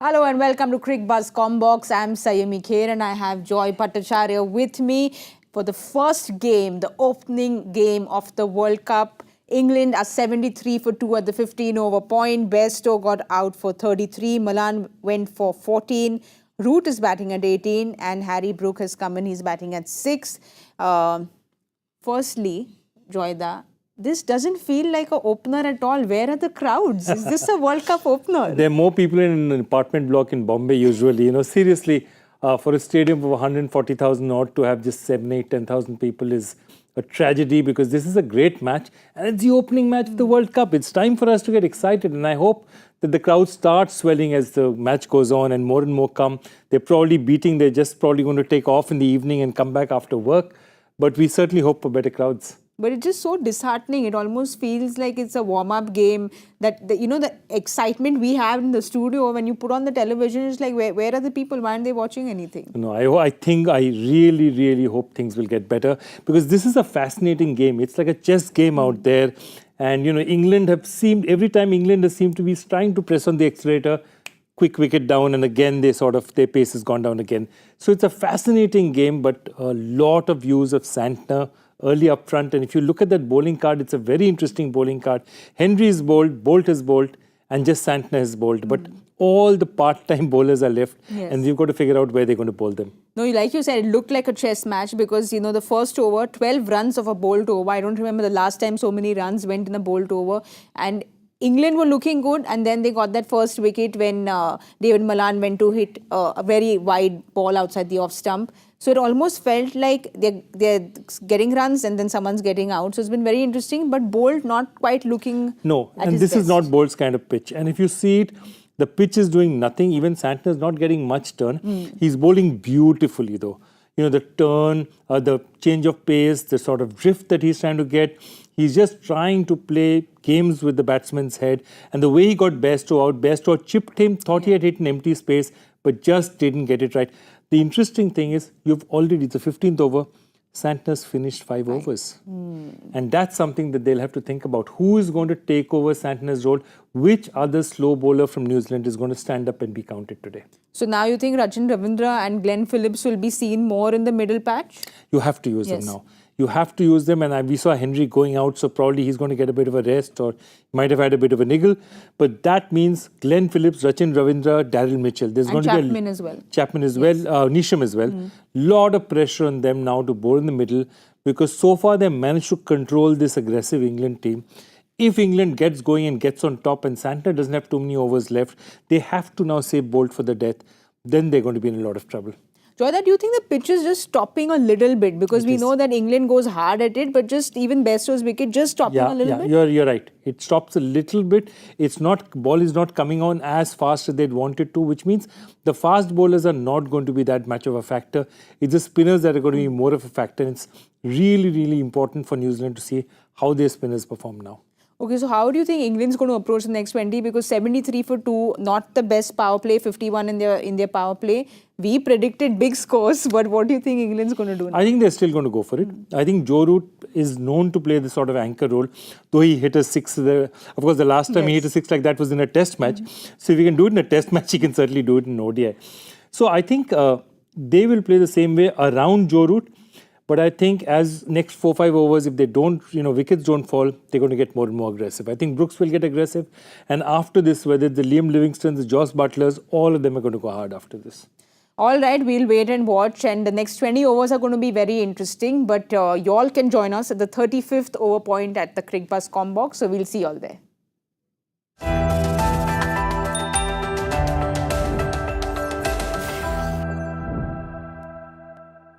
Hello and welcome to Cricbuzz Comm Box. I'm Saiyami Kher and I have Joy Bhattacharya with me for the first game, the opening game of the World Cup. England are 73 for 2 at the 15-over point. Bairstow got out for 33. Malan went for 14. Root is batting at 18 and Harry Brook has come in. He's batting at 6. Firstly, Joyda, this doesn't feel like an opener at all. Where are the crowds? Is this a World Cup opener? There are more people in an apartment block in Bombay usually. Seriously, for a stadium of 140,000 odd to have just 7, 8, 10,000 people is a tragedy because this is a great match and it's the opening match of the World Cup. It's time for us to get excited and I hope that the crowd starts swelling as the match goes on and more come. They're probably beating. They're just probably going to take off in the evening and come back after work. But we certainly hope for better crowds. But it's just so disheartening. It almost feels like it's a warm-up game. That the excitement we have in the studio when you put on the television is like, where are the people? Why aren't they watching anything? No, I really hope things will get better because this is a fascinating game. It's like a chess game out there, and England have seemed every time England has seemed to be trying to press on the accelerator. Quick wicket down, and again their pace has gone down again. So it's a fascinating game, but a lot of views of Santner early up front. And if you look at that bowling card, it's a very interesting bowling card. Henry is bowled, Bolt is bowled, and just Santner is bowled. But all the part-time bowlers are left, and you've got to figure out where they're going to bowl them. No, like you said, it looked like a chess match because, the first over, 12 runs of a bowled over. I don't remember the last time so many runs went in a bowled over. And England were looking good, and then they got that first wicket when David Malan went to hit a very wide ball outside the off stump. So it almost felt like they're getting runs and then someone's getting out. So it's been very interesting, but Bolt not quite looking No, at and his this best. is not Bolt's kind of pitch. And if you see it, the pitch is doing nothing. Even Santner's not getting much turn. He's bowling beautifully though. The turn, the change of pace, the sort of drift that he's trying to get. He's just trying to play games with the batsman's head. And the way he got Bairstow out, Bairstow chipped him, thought he had hit an empty space, but just didn't get it right. The interesting thing is, it's the 15th over, Santner's finished 5 overs. And that's something that they'll have to think about. Who is going to take over Santner's role? Which other slow bowler from New Zealand is going to stand up and be counted today? So now you think Rachin Ravindra and Glenn Phillips will be seen more in the middle patch? You have to use them now. You have to use them, and we saw Henry going out, so probably he's going to get a bit of a rest or might have had a bit of a niggle. But that means Glenn Phillips, Rachin Ravindra, Daryl Mitchell. There's and going to be Chapman as well. Chapman as well, Neesham as well. Lot of pressure on them now to bowl in the middle because so far they managed to control this aggressive England team. If England gets going and gets on top and Santner doesn't have too many overs left, they have to now save Bolt for the death. Then they're going to be in a lot of trouble. Joyda, do you think the pitch is just stopping a little bit? Because we know that England goes hard at it, but just even Bairstow's wicket just stopping a little bit? You're right. It stops a little bit. Ball is not coming on as fast as they'd wanted to, which means the fast bowlers are not going to be that much of a factor. It's the spinners that are going to be more of a factor. And it's really important for New Zealand to see how their spinners perform now. Okay, so how do you think England's going to approach the next 20? Because 73 for 2, not the best power play, 51 in their power play. We predicted big scores, but what do you think England's going to do now? I think they're still going to go for it. I think Joe Root is known to play this sort of anchor role, though he hit a 6. Of course, the last time he hit a 6 like that was in a test match. So if he can do it in a test match, he can certainly do it in ODI. So I think they will play the same way around Joe Root. But I think as next 4-5 overs, if they don't, wickets don't fall, they're going to get more and more aggressive. I think Brooks will get aggressive. And after this, whether the Liam Livingstons, the Joss Butlers, all of them are going to go hard after this. All right, we'll wait and watch. And the next 20 overs are going to be very interesting. But y'all can join us at the 35th over point at the Cricbuzz Comm Box. So we'll see y'all there.